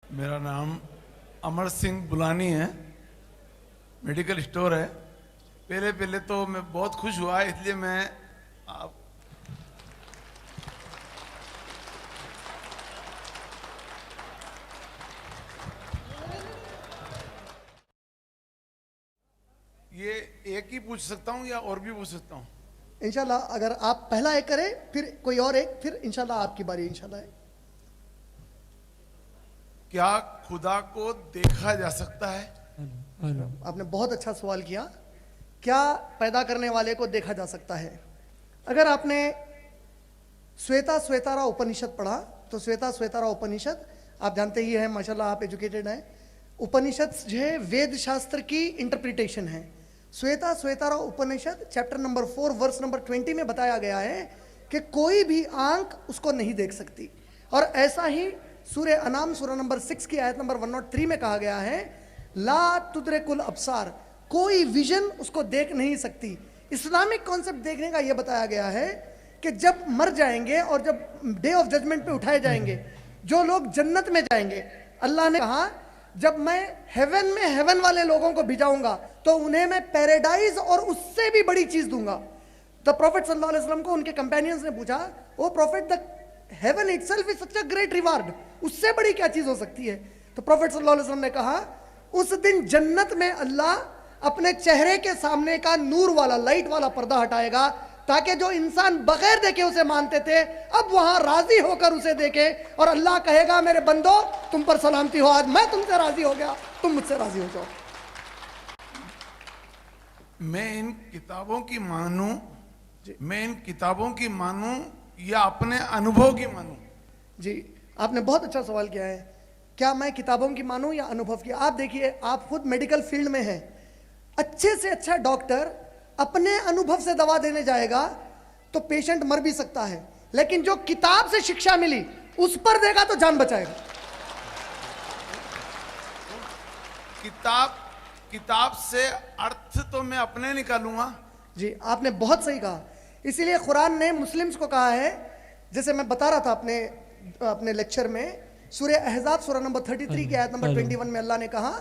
मेरा नाम अमर सिंह बुलानी है, मेडिकल स्टोर है। पहले पहले तो मैं बहुत खुश हुआ, इसलिए मैं आप ये एक ही पूछ सकता हूँ या और भी पूछ सकता हूँ? इंशाल्लाह अगर आप पहला एक करें फिर कोई और एक, फिर इंशाल्लाह आपकी बारी इंशाल्लाह है। क्या खुदा को देखा जा सकता है? आपने बहुत अच्छा सवाल किया। क्या पैदा करने वाले को देखा जा सकता है? अगर आपने श्वेता श्वेतारा उपनिषद पढ़ा तो श्वेता श्वेतारा उपनिषद आप जानते ही हैं, माशाल्लाह आप एजुकेटेड हैं। उपनिषद जो है वेद शास्त्र की इंटरप्रिटेशन है। श्वेता श्वेतारा उपनिषद चैप्टर नंबर 4 वर्स नंबर 20 में बताया गया है कि कोई भी आंख उसको नहीं देख सकती। और ऐसा ही सूर्य अनाम सूरह नंबर 6 की आयत नंबर 103 में कहा गया है, ला तुद्रिकुल अब्सार, कोई विजन उसको देख नहीं सकती। इस्लामिक कॉन्सेप्ट देखने का यह बताया गया है कि जब मर जाएंगे और जब डे ऑफ जजमेंट पे उठाए जाएंगे, जो लोग जन्नत में जाएंगे, अल्लाह ने कहा जब मैं हेवन में हेवन वाले लोगों को भिजाऊंगा तो उन्हें मैं पैराडाइज और उससे भी बड़ी चीज दूंगा। द प्रॉफिट सल्लल्लाहु अलैहि वसल्लम को उनके कंपेनियंस ने पूछा, O prophet the heaven itself is such a great reward, उससे बड़ी क्या चीज हो सकती है? तो प्रॉफिट सल्लल्लाहु अलैहि वसल्लम ने कहा उस दिन जन्नत में अल्लाह अपने चेहरे के सामने का नूर वाला लाइट वाला पर्दा हटाएगा ताकि जो इंसान बगैर देखे उसे मानते थे अब वहां राजी होकर उसे देखे, और अल्लाह कहेगा मेरे बंदो तुम पर सलामती हो, आज मैं तुमसे राजी हो गया, तुम मुझसे राजी हो जाओ। मैं इन किताबों की मानूं, मैं इन किताबों की मानूं या अपने अनुभव की मानूं? जी आपने बहुत अच्छा सवाल किया है। क्या मैं किताबों की मानूं या अनुभव की? आप देखिए, आप खुद मेडिकल फील्ड में हैं। अच्छे से अच्छा डॉक्टर अपने अनुभव से दवा देने जाएगा तो पेशेंट मर भी सकता है, लेकिन जो किताब से शिक्षा मिली उस पर देगा तो जान बचाएगा। किताब से अर्थ तो मैं अपने निकालूंगा। जी आपने बहुत सही कहा। इसीलिए कुरान ने मुस्लिम्स को कहा है, जैसे मैं बता रहा था अपने लेक्चर में, सूरह अहज़ाब सूरह नंबर 33 की आयत नंबर 21 में अल्लाह ने कहा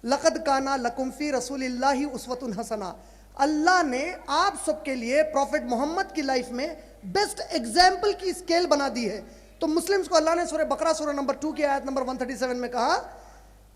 लक़द काना लकुम फी रसूलिल्लाहि उस्वतुन हसना, अल्लाह ने आप सबके लिए प्रॉफिट मोहम्मद की लाइफ में बेस्ट एग्जाम्पल की स्केल बना दी है। तो मुस्लिम्स को अल्लाह ने सूरह बकरा सूरह नंबर 2 की आयत नंबर 137 में कहा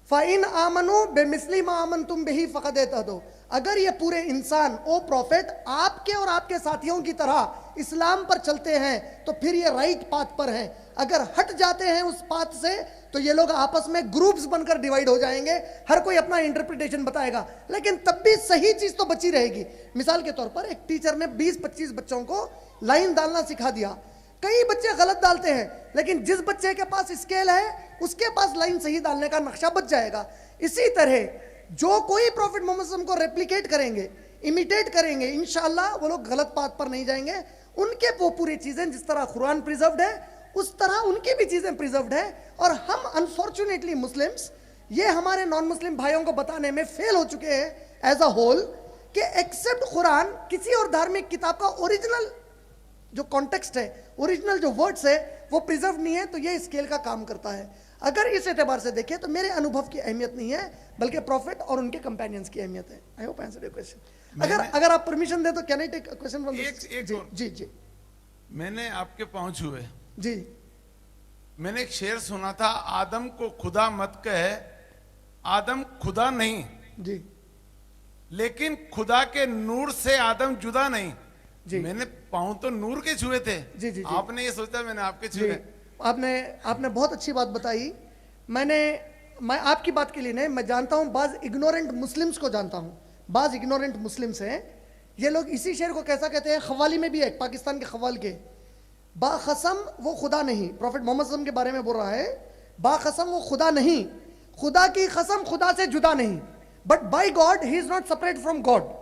फ़ाइन आमनु बेमिस्ली मा आमनतुम बिही फ़क़द इहतदौ, अगर ये पूरे इंसान ओ प्रॉफिट आपके और आपके साथियों की तरह इस्लाम पर चलते हैं तो फिर ये राइट पाथ पर हैं। अगर हट जाते हैं उस पाथ से तो ये लोग आपस में ग्रुप्स बनकर डिवाइड हो जाएंगे, हर कोई अपना इंटरप्रिटेशन बताएगा, लेकिन तब भी सही चीज तो बची रहेगी। मिसाल के तौर पर एक टीचर ने 20-25 बच्चों को लाइन डालना सिखा दिया, कई बच्चे गलत डालते हैं, लेकिन जिस बच्चे के पास स्केल है उसके पास लाइन सही डालने का नक्शा बच जाएगा। इसी तरह जो कोई प्रॉफिट मोहम्मद सल्लल्लाहु अलैहि वसल्लम को रेप्लिकेट करेंगे, इमिटेट करेंगे, इंशाअल्लाह वो लोग गलत पाथ पर नहीं जाएंगे। उनके वो पूरी चीजें जिस तरह कुरान प्रिजर्व्ड है उस तरह उनकी भी चीजें प्रिजर्व्ड है। और हम अनफॉर्चुनेटली मुस्लिम्स ये हमारे नॉन मुस्लिम भाइयों को बताने में फेल हो चुके हैं एज अ होल कि एक्सेप्ट कुरान किसी और धार्मिक किताब का ओरिजिनल जो कॉन्टेक्स्ट है, ओरिजिनल जो वर्ड्स है वो प्रिजर्व नहीं है। तो ये स्केल का काम करता है। अगर इस एतबार से देखें तो मेरे अनुभव की अहमियत नहीं है बल्कि प्रॉफिट और उनके कंपेनियंस की अहमियत है। I hope answer your question. अगर आप परमिशन दे तो can I take question from जी जी मैंने आपके पांव छुए जी। मैंने एक शेर सुना था, आदम को खुदा मत कहे, आदम खुदा नहीं जी, लेकिन खुदा के नूर से आदम जुदा नहीं जी। मैंने पाँव तो नूर के छुए थे। जी, जी, जी। आपने ये सोचा मैंने आपके छुए? आपने बहुत अच्छी बात बताई। मैं आपकी बात के लिए नहीं, मैं जानता हूं बाज इग्नोरेंट मुस्लिम्स को जानता हूं, बाज इग्नोरेंट मुस्लिम्स हैं। ये लोग इसी शेर को कैसा कहते हैं, खवाली में भी है, पाकिस्तान के खवाल के, बाखसम वो खुदा नहीं, प्रॉफिट मोहम्मद सल्लल्लाहु अलैहि वसल्लम के बारे में बोल रहा है, बाखसम वो खुदा नहीं, खुदा की कसम खुदा से जुदा नहीं, but by God he is not separate from God.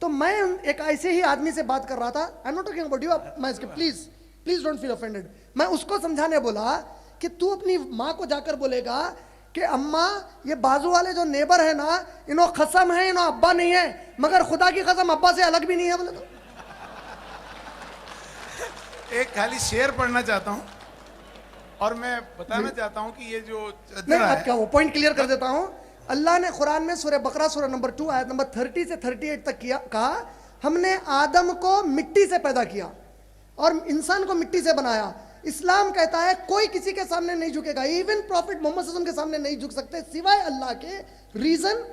तो मैं एक ऐसे ही आदमी से बात कर रहा था, I am not talking about you, please don't feel offended. मैं उसको समझाने बोला कि तू अपनी माँ को जाकर बोलेगा कि अम्मा ये बाजू वाले जो नेबर है ना, इन्हों कसम है, इन्हों अब्बा नहीं है, मगर खुदा की कसम अब्बा से अलग भी नहीं है। बोले तो एक खाली शेर पढ़ना चाहता हूं। और मैं बताना चाहता हूं कि ये जो नहीं, चदरा आप है, क्या वो पॉइंट क्लियर कर देता हूं। अल्लाह ने कुरान में सूरह बकरा सूरह नंबर 2 आयत नंबर 30 से 38 तक कहा, हमने आदम को मिट्टी से पैदा किया और इंसान को मिट्टी से बनाया। इस्लाम कहता है कोई किसी के सामने नहीं झुकेगा, इवन प्रॉफिट मोहम्मद सल्लल्लाहु अलैहि वसल्लम के सामने नहीं झुक सकते सिवाय अल्लाह के। रीजन,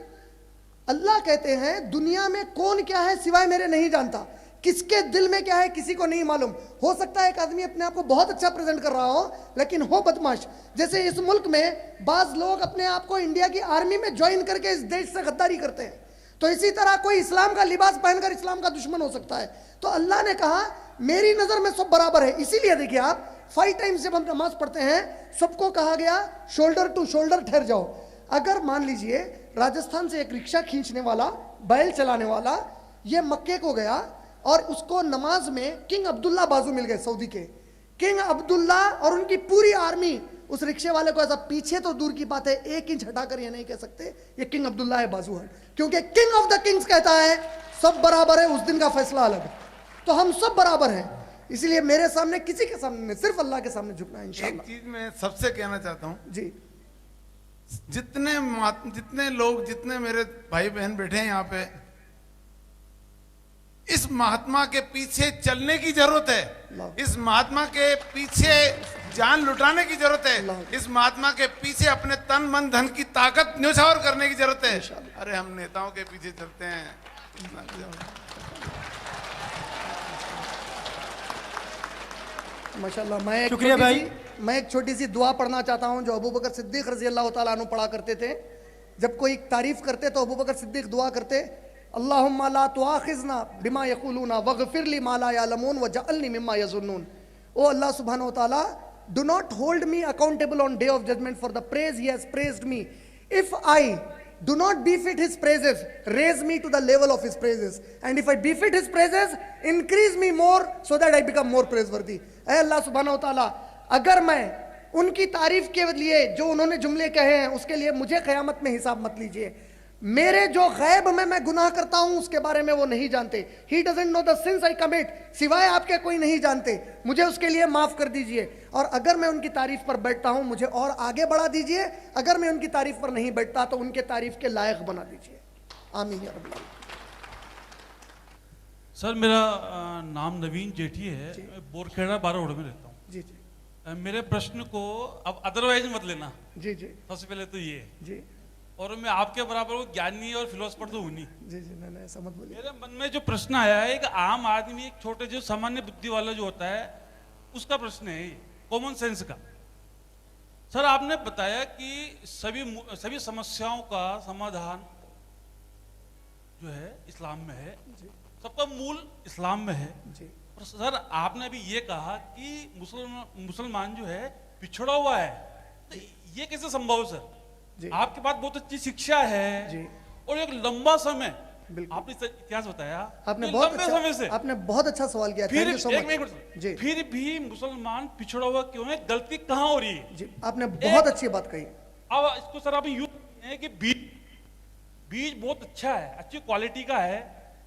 अल्लाह कहते हैं दुनिया में कौन क्या है सिवाय मेरे नहीं जानता, किसके दिल में क्या है किसी को नहीं मालूम। हो सकता है एक आदमी अपने आप को बहुत अच्छा प्रेजेंट कर रहा हो लेकिन हो बदमाश। जैसे इस मुल्क में बाज लोग अपने आप को इंडिया की आर्मी में ज्वाइन करके इस देश से गद्दारी करते हैं, तो इसी तरह कोई इस्लाम का लिबास पहनकर इस्लाम का दुश्मन हो सकता है। तो अल्लाह ने कहा मेरी नजर में सब बराबर है। इसीलिए देखिए आप 5 टाइम्स जब हम नमाज पढ़ते हैं सबको कहा गया शोल्डर टू शोल्डर ठहर जाओ। अगर मान लीजिए राजस्थान से एक रिक्शा खींचने वाला, बैल चलाने वाला, ये मक्के को गया और उसको नमाज में किंग अब्दुल्ला बाजू मिल गए, सऊदी के किंग अब्दुल्ला और उनकी पूरी आर्मी उस रिक्शे वाले को ऐसा, पीछे तो दूर की बात है 1 इंच हटाकर ये नहीं कह सकते ये किंग अब्दुल्ला है बाजू है, क्योंकि किंग ऑफ द किंग्स कहता है सब बराबर है, उस दिन का फैसला अलग है। तो हम सब बराबर हैं, इसलिए मेरे सामने किसी के सामने नहीं, सिर्फ अल्लाह के सामने झुकना है एक इंशाअल्लाह। चीज मैं सबसे कहना चाहता हूं, जी जितने लोग, जितने मेरे भाई बहन बैठे हैं यहाँ पे, इस महात्मा के पीछे चलने की जरूरत है, इस महात्मा के पीछे जान लुटाने की जरूरत है, इस महात्मा के पीछे अपने तन मन धन की ताकत न्यौछावर करने की जरूरत है। अरे हम नेताओं के पीछे चलते हैं। माशाल्लाह। शुक्रिया भाई। मैं एक छोटी सी दुआ पढ़ना चाहता हूं जो अबू बकर सिद्दीक रजी अल्लाह तआला अन्हु पढ़ा करते थे। जब कोई तारीफ करते तो अबू बकर सिद्दीक दुआ करते, अल्लाहुम्मा ला तुआखिज़ना बिमा यक़ूलूना वग़फ़िर ली मा ला यअलमून वजअलनी मिम्मा यज़ुन्नून। ओ अल्लाह सुब्हानहू व तआला, do not hold me accountable on day of judgement for the praise he has praised me. If I do not befit his praises, raise me to the level of his praises, and if I befit his praises, increase me more so that I become more praiseworthy। ऐ अल्लाह सुब्हानहू व तआला, अगर मैं उनकी तारीफ के लिए जो उन्होंने जुमले कहे हैं उसके लिए मुझे क़यामत में हिसाब मत लीजिए। मेरे जो गैब में मैं गुनाह करता हूं उसके बारे में वो नहीं जानते। He doesn't know the since I commit, सिवाय आपके कोई नहीं जानते, मुझे उसके लिए माफ कर दीजिए। और अगर मैं उनकी तारीफ पर बैठता हूं मुझे और आगे बढ़ा दीजिए, अगर मैं उनकी तारीफ पर नहीं बैठता तो उनके तारीफ के लायक बना दीजिए। आमीन या रब्बल आलमीन। सर मेरा नाम नवीन जेठी है, मैं बोरखेड़ा 12 रोड में रहता हूँ। जी जी मेरे प्रश्न को अब अदरवाइज मत लेना, जी जी सबसे पहले तो ये, जी और मैं आपके बराबर वो ज्ञानी और फिलोसफर तो हूँ नहीं। जी जी नहीं ऐसा मत बोलिए। मेरे मन में जो प्रश्न आया है, एक आम आदमी, एक छोटे जो सामान्य बुद्धि वाला जो होता है उसका प्रश्न है, कॉमन सेंस का। सर आपने बताया कि सभी समस्याओं का समाधान जो है इस्लाम में है, सबका मूल इस्लाम में है। जी और सर आपने अभी ये कहा कि मुसलमान जो है पिछड़ा हुआ है, तो ये कैसे संभव है सर? जी। आपके पास बहुत अच्छी शिक्षा है जी। और एक लंबा समय बिल्कुल। आपने इतिहास बताया, आपने ये बहुत लंबे अच्छा, समय से आपने बहुत अच्छा सवाल किया। फिर थैंक यू सो एक मच। मिनट जी फिर भी मुसलमान पिछड़ा हुआ क्यों है? गलती कहाँ हो रही है? जी आपने बहुत अच्छी बात कही। अब इसको सर आप यूं है कि बीज बहुत अच्छा है, अच्छी क्वालिटी का है,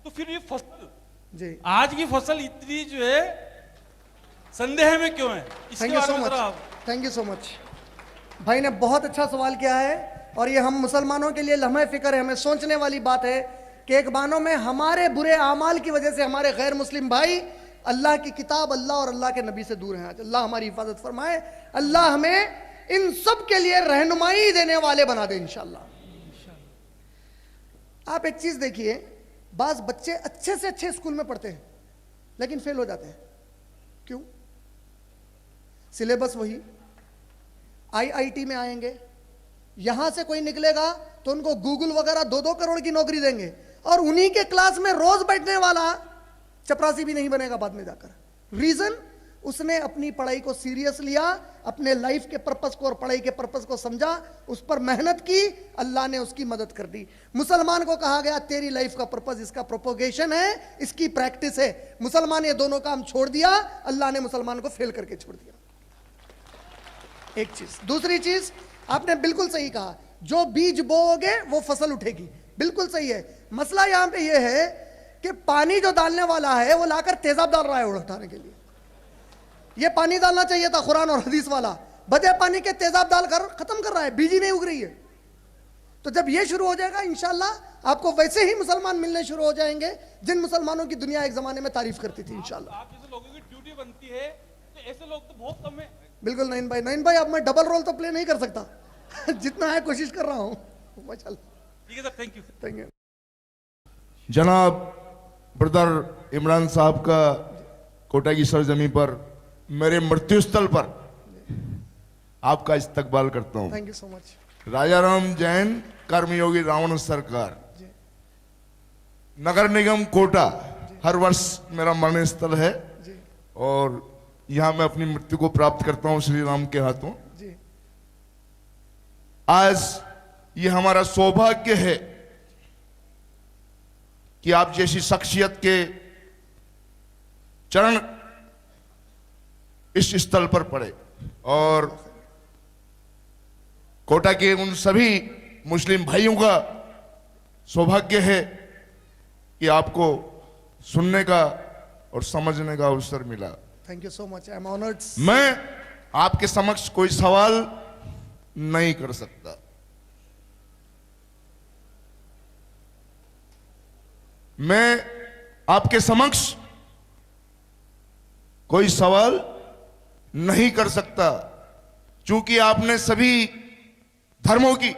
तो फिर ये फसल, जी आज की फसल इतनी जो है संदेह में क्यों है? इसके थैंक यू बारे सो में मच। जरा आप थैंक यू सो मच। भाई ने बहुत अच्छा सवाल किया है और ये हम मुसलमानों के लिए लम्हे फिक्र है, हमें सोचने वाली बात है कि एक बानों में हमारे बुरे आमाल की वजह से हमारे गैर मुस्लिम भाई अल्लाह की किताब, अल्लाह और अल्लाह के नबी से दूर हैं। आज अल्लाह हमारी हिफाजत फरमाए, अल्लाह हमें इन सब के लिए रहनुमाई देने वाले बना दे इंशाअल्लाह। आप एक चीज देखिए, बाज बच्चे अच्छे से अच्छे स्कूल में पढ़ते हैं लेकिन फेल हो जाते हैं। क्यों? सिलेबस वही, आईआईटी में आएंगे, यहां से कोई निकलेगा तो उनको गूगल वगैरह 2-2 करोड़ की नौकरी देंगे और उन्हीं के क्लास में रोज बैठने वाला चपरासी भी नहीं बनेगा बाद में जाकर। रीजन, उसने अपनी पढ़ाई को सीरियस लिया, अपने लाइफ के पर्पस को और पढ़ाई के पर्पस को समझा, उस पर मेहनत की, अल्लाह ने उसकी मदद कर दी। मुसलमान को कहा गया तेरी लाइफ का पर्पस इसका प्रोपोगेशन है, इसकी प्रैक्टिस है। मुसलमान ये दोनों काम छोड़ दिया, अल्लाह ने मुसलमान को फेल करके छोड़ दिया। एक चीज। दूसरी चीज, आपने बिल्कुल सही कहा, जो बीज बोओगे वो फसल उठेगी, बिल्कुल सही है। मसला यहां पे ये है कि पानी जो डालने वाला है वो लाकर तेजाब डाल रहा है उठाने के लिए। ये पानी डालना चाहिए था कुरान और हदीस वाला, बदे पानी के तेजाब डालकर खत्म कर रहा है, बीज ही नहीं उग रही है। तो जब ये शुरू हो जाएगा इंशाल्लाह आपको वैसे ही मुसलमान मिलने शुरू हो जाएंगे जिन मुसलमानों की दुनिया एक जमाने में तारीफ करती थी इंशाल्लाह। आप जैसे लोगों की ड्यूटी बनती है, तो ऐसे लोग तो बहुत कम है। बिल्कुल नईन भाई अब मैं डबल रोल तो प्ले नहीं कर सकता जितना है कोशिश कर रहा हूँ माशाल्लाह। ठीक है sir, thank you. Thank you. जनाब ब्रदर इमरान साहब का कोटा की सरजमी पर मेरे मृत्यु स्थल पर आपका इस्तकबाल करता हूं। Thank you so much. Rajaram Jain, कर्मयोगी रावण सरकार, जी नगर निगम कोटा, हर वर्ष मेरा मरण स्थल है जी और यहां मैं अपनी मृत्यु को प्राप्त करता हूं श्री राम के हाथों। जी आज ये हमारा सौभाग्य है कि आप जैसी शख्सियत के चरण इस स्थल पर पड़े और कोटा के उन सभी मुस्लिम भाइयों का सौभाग्य है कि आपको सुनने का और समझने का अवसर मिला। Thank you so much, I am honoured. मैं आपके समक्ष कोई सवाल नहीं कर सकता। मैं आपके समक्ष कोई सवाल नहीं कर सकता क्योंकि आपने सभी धर्मों की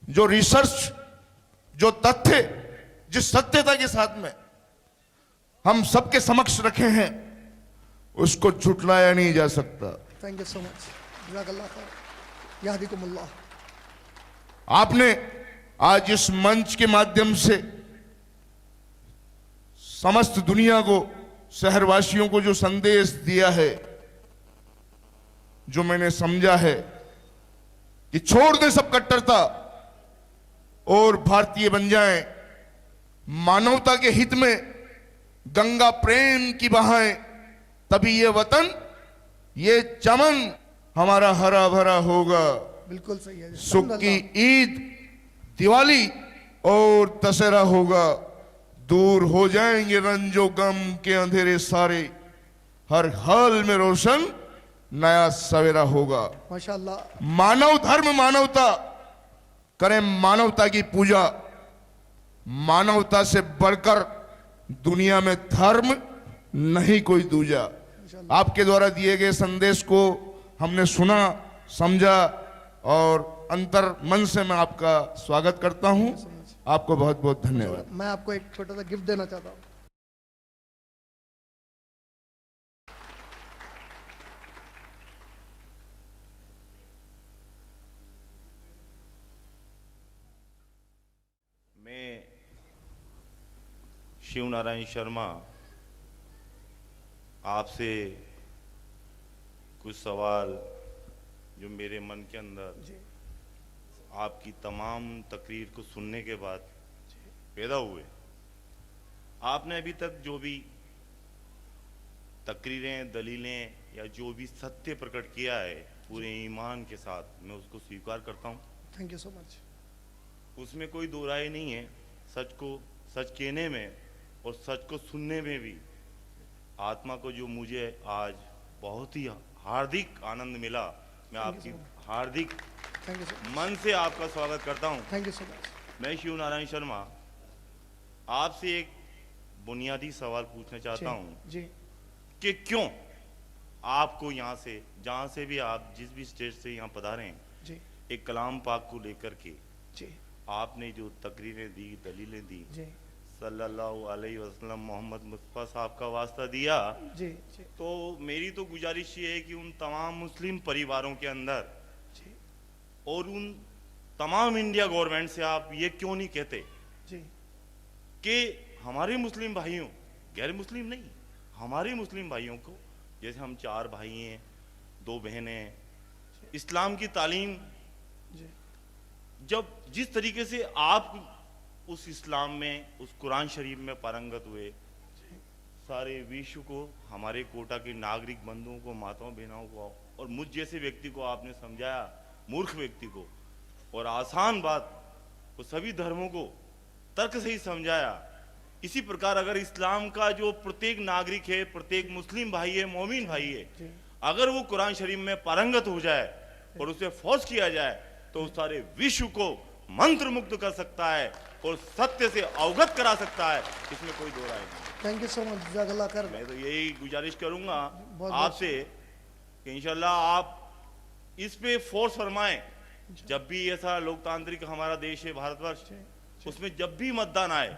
जो रिसर्च, जो तथ्य, जिस सत्यता के साथ में हम सबके समक्ष रखे हैं उसको झुटलाया नहीं जा सकता। थैंक यू सो मच, जज़ाकल्लाह खैर, याहदीकुमुल्लाह। आपने आज इस मंच के माध्यम से समस्त दुनिया को, शहरवासियों को जो संदेश दिया है, जो मैंने समझा है कि छोड़ दे सब कट्टरता और भारतीय बन जाएं, मानवता के हित में गंगा प्रेम की बहाएं, तभी ये वतन, ये चमन हमारा हरा भरा होगा। बिल्कुल सही है। सुख की ईद, दिवाली और दशहरा होगा। दूर हो जाएंगे रंजो गम के अंधेरे सारे, हर हाल में रोशन नया सवेरा होगा। माशाल्लाह। मानव धर्म, मानवता, करें मानवता की पूजा। मानवता से बढ़कर दुनिया में धर्म नहीं कोई दूजा। आपके द्वारा दिए गए संदेश को हमने सुना, समझा और अंतर मन से मैं आपका स्वागत करता हूं। आपको बहुत बहुत धन्यवाद। मैं आपको एक छोटा सा गिफ्ट देना चाहता हूं। मैं शिव नारायण शर्मा आपसे कुछ सवाल जो मेरे मन के अंदर आपकी तमाम तकरीर को सुनने के बाद पैदा हुए। आपने अभी तक जो भी तकरीरें, दलीलें या जो भी सत्य प्रकट किया है पूरे ईमान के साथ, मैं उसको स्वीकार करता हूँ। Thank you so much. उसमें कोई दो राय नहीं है। सच को सच कहने में और सच को सुनने में भी आत्मा को जो मुझे आज बहुत ही हार्दिक आनंद मिला, मैं आपकी हार्दिक थैंक यू सो मच। मन से आपका स्वागत करता हूं। Thank you so much. मैं शिव नारायण शर्मा आपसे एक बुनियादी सवाल पूछना चाहता हूं जी कि क्यों आपको यहाँ से, जहाँ से भी आप जिस भी स्टेज से यहाँ पधारे हैं, जी एक कलाम पाक को लेकर के जी आपने जो तकरीरें दी, दलीलें दी, जी सल्लल्लाहु अलैहि वसल्लम मोहम्मद मुस्तफा साहब का वास्ता दिया, जी जी तो मेरी तो गुजारिश ये है कि उन तमाम मुस्लिम परिवारों के अंदर जी और उन तमाम इंडिया गवर्नमेंट से आप ये क्यों नहीं कहते जी कि हमारे मुस्लिम भाइयों, गैर मुस्लिम नहीं, हमारे मुस्लिम भाइयों को, जैसे हम 4 भाई हैं, 2 बहनें हैं, इस्लाम की तालीम जी जब जिस तरीके से आप उस इस्लाम में, उस कुरान शरीफ में पारंगत हुए, सारे विश्व को, हमारे कोटा के नागरिक बंधुओं को, माताओं बहनों को और मुझ जैसे व्यक्ति को आपने समझाया, मूर्ख व्यक्ति को, और आसान बात वो सभी धर्मों को तर्क से ही समझाया। इसी प्रकार अगर इस्लाम का जो प्रत्येक नागरिक है, प्रत्येक मुस्लिम भाई है, मोमिन भाई है, अगर वो कुरान शरीफ में पारंगत हो जाए और उसे फोर्स किया जाए तो उस सारे विश्व को मंत्र मुक्त कर सकता है और सत्य से अवगत करा सकता है, इसमें कोई दो राय नहीं। थैंक यू सो मच, जज़ाकल्लाह खैर। मैं तो यही गुजारिश करूंगा बहुत आपसे कि इंशाल्लाह आप इस पे फोर्स फरमाएं। जब भी ऐसा लोकतांत्रिक हमारा देश है भारतवर्ष, उसमें जब भी मतदान आए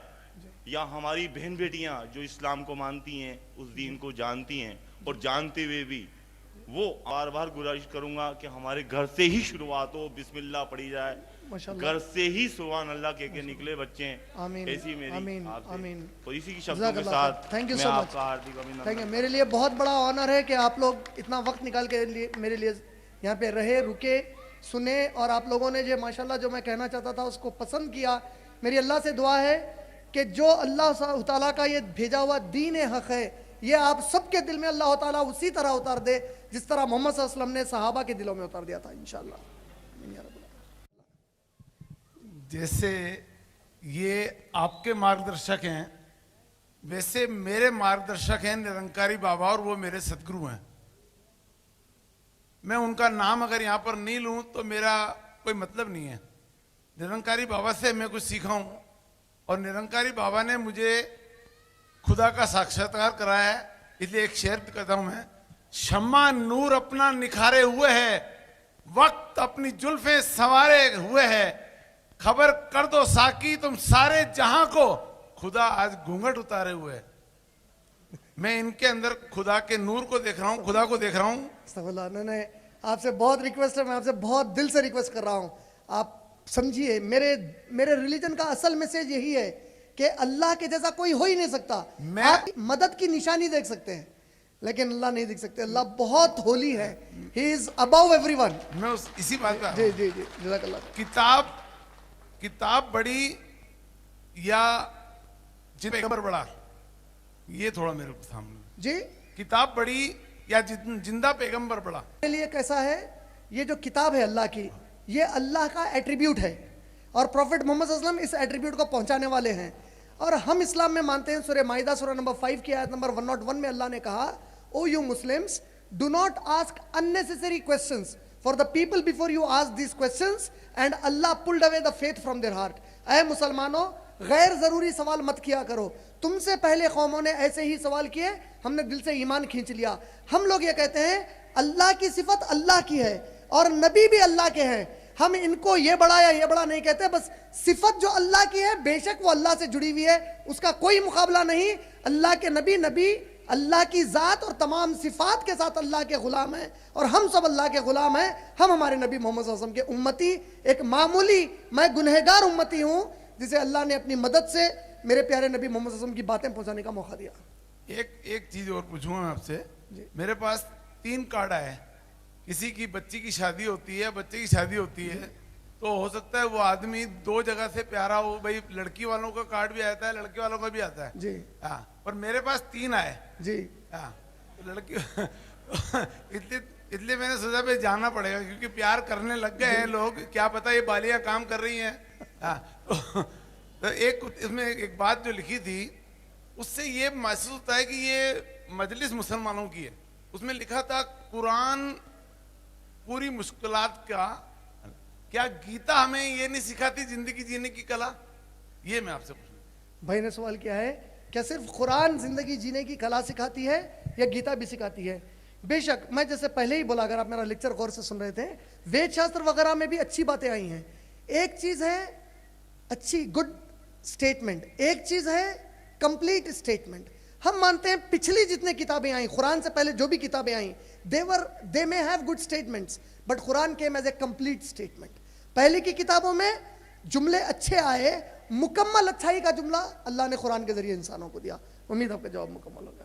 या हमारी बहन बेटियां जो इस्लाम को मानती हैं, उस दीन को जानती हैं और जानते हुए भी, वो बार बार गुजारिश करूंगा कि हमारे घर से ही शुरुआत हो, बिस्मिल्लाह पढ़ी जाए, माशाल्लाह। घर से ही सुभान अल्लाह के निकले बच्चे। आमीन, ऐसी मेरी आमीन, आपसे आमीन। तो इसी की शब्दों के जज़ाकल्लाह साथ थैंक यू मैं सो मच, आपका हार्दिक अभिनंदन। Thank you. मेरे लिए बहुत बड़ा ऑनर है कि आप लोग इतना वक्त निकाल के मेरे लिए यहाँ पे रहे, रुके, सुने, और आप लोगों ने जो माशाल्लाह जो मैं कहना चाहता था उसको पसंद किया। मेरी अल्लाह से दुआ है कि जो अल्लाह ताला का ये भेजा हुआ दीन हक है, ये आप सबके दिल में अल्लाह ताला उसी तरह उतार दे जिस तरह मोहम्मद सल्लल्लाहु अलैहि वसल्लम ने सहाबा के दिलों में उतार दिया था, इंशाअल्लाह। जैसे ये आपके मार्गदर्शक हैं, वैसे मेरे मार्गदर्शक हैं निरंकारी बाबा, और वो मेरे सदगुरु हैं। मैं उनका नाम अगर यहाँ पर नहीं लूँ तो मेरा कोई मतलब नहीं है। निरंकारी बाबा से मैं कुछ सीखा हूँ, और निरंकारी बाबा ने मुझे खुदा का साक्षात्कार कराया है। इसलिए एक शेर कहता हूँ मैं, शम्मा नूर अपना निखारे हुए है, वक्त अपनी जुल्फे संवारे हुए है, खबर कर दो साकी तुम सारे जहां को, खुदा आज घूंघट उतारे हुए है। मैं इनके अंदर खुदा के नूर को देख रहा हूँ, खुदा को देख रहा हूँ। अस्तगफुरुल्लाह, नहीं, आपसे बहुत रिक्वेस्ट है, मैं आपसे बहुत दिल से रिक्वेस्ट कर रहा हूँ, आप समझिए, मेरे रिलीजन का असल मैसेज यही है कि अल्लाह के जैसा कोई हो ही नहीं सकता। आप मदद की निशानी देख सकते हैं लेकिन अल्लाह नहीं देख सकते। अल्लाह बहुत होली है, ही इज अबव एवरीवन। मैं इसी बात का जी जी जी, जज़ाकल्लाह। किताब बड़ी या पैगंबर बड़ा, ये थोड़ा मेरे को सामने। जी, किताब बड़ी या जिंदा पैगंबर बड़ा। के लिए कैसा है, ये जो किताब है अल्लाह की, ये अल्लाह का एट्रीब्यूट है, और प्रॉफिट मोहम्मद सल्लल्लाहु अलैहि वसल्लम इस एट्रीब्यूट को पहुंचाने वाले हैं। और हम इस्लाम में मानते हैं, सूरह माइदा सूरह नंबर 5 की आयत नंबर 101 में अल्लाह ने कहा, O you Muslims, do not ask unnecessary questions, for the people before you ask these questions and Allah pulled away the faith from their heart. ऐ मुसलमानों, गैर जरूरी सवाल मत किया करो, तुमसे पहले कौमों ने ऐसे ही सवाल किए, हमने दिल से ईमान खींच लिया। हम लोग ये कहते हैं अल्लाह की सिफत अल्लाह की है और नबी भी अल्लाह के हैं, हम इनको ये बड़ा या ये बड़ा नहीं कहते, बस सिफत जो अल्लाह की है, बेशक वो अल्लाह से जुड़ी हुई है, उसका कोई मुकाबला नहीं। अल्लाह के नबी अल्लाह की ज़ात और तमाम सिफात के साथ अल्लाह के ग़ुलाम हैं, और हम सब अल्लाह के ग़ुलाम हैं। हम हमारे नबी मोहम्मद सल्लल्लाहु अलैहि वसल्लम के उम्मती, एक मामूली मैं गुनहगार उम्मती हूँ जिसे अल्लाह ने अपनी मदद से मेरे प्यारे नबी मोहम्मद सल्लल्लाहु अलैहि वसल्लम की बातें पहुँचाने का मौका दिया। एक चीज और पूछूंगा मैं आपसे। मेरे पास 3 कार्ड आए, किसी की बच्ची की शादी होती है, बच्चे की शादी होती है, तो हो सकता है वो आदमी 2 जगह से प्यारा हो, भाई लड़की वालों का कार्ड भी आता है, लड़के वालों का भी आता है जी हाँ, पर मेरे पास 3 आए जी हाँ, तो लड़की इसलिए मैंने सोचा भाई जाना पड़ेगा, क्योंकि प्यार करने लग गए हैं लोग, क्या पता ये बालियां काम कर रही हैं हाँ। तो इसमें एक बात जो लिखी थी, उससे ये महसूस होता है कि ये मजलिस मुसलमानों की है। उसमें लिखा था, कुरान पूरी मुश्किलात का, क्या गीता हमें ये नहीं सिखाती जिंदगी जीने की कला? ये मैं आपसे पूछूं। भाई ने सवाल किया है, क्या सिर्फ कुरान जिंदगी जीने की कला सिखाती है या गीता भी सिखाती है? बेशक, मैं जैसे पहले ही बोला, अगर आप मेरा लेक्चर गौर से सुन रहे थे, वेद शास्त्र वगैरह में भी अच्छी बातें आई हैं। एक चीज है अच्छी गुड स्टेटमेंट, एक चीज है कंप्लीट स्टेटमेंट। हम मानते हैं पिछली जितने किताबें आई, कुरान से पहले जो भी किताबें आई, they may have good statements, but Quran came as a complete statement. पहले की किताबों में जुमले अच्छे आए, मुकम्मल अच्छाई का जुमला अल्लाह ने कुरान के जरिए इंसानों को दिया। उम्मीद आपका जवाब मुकम्मल होगा।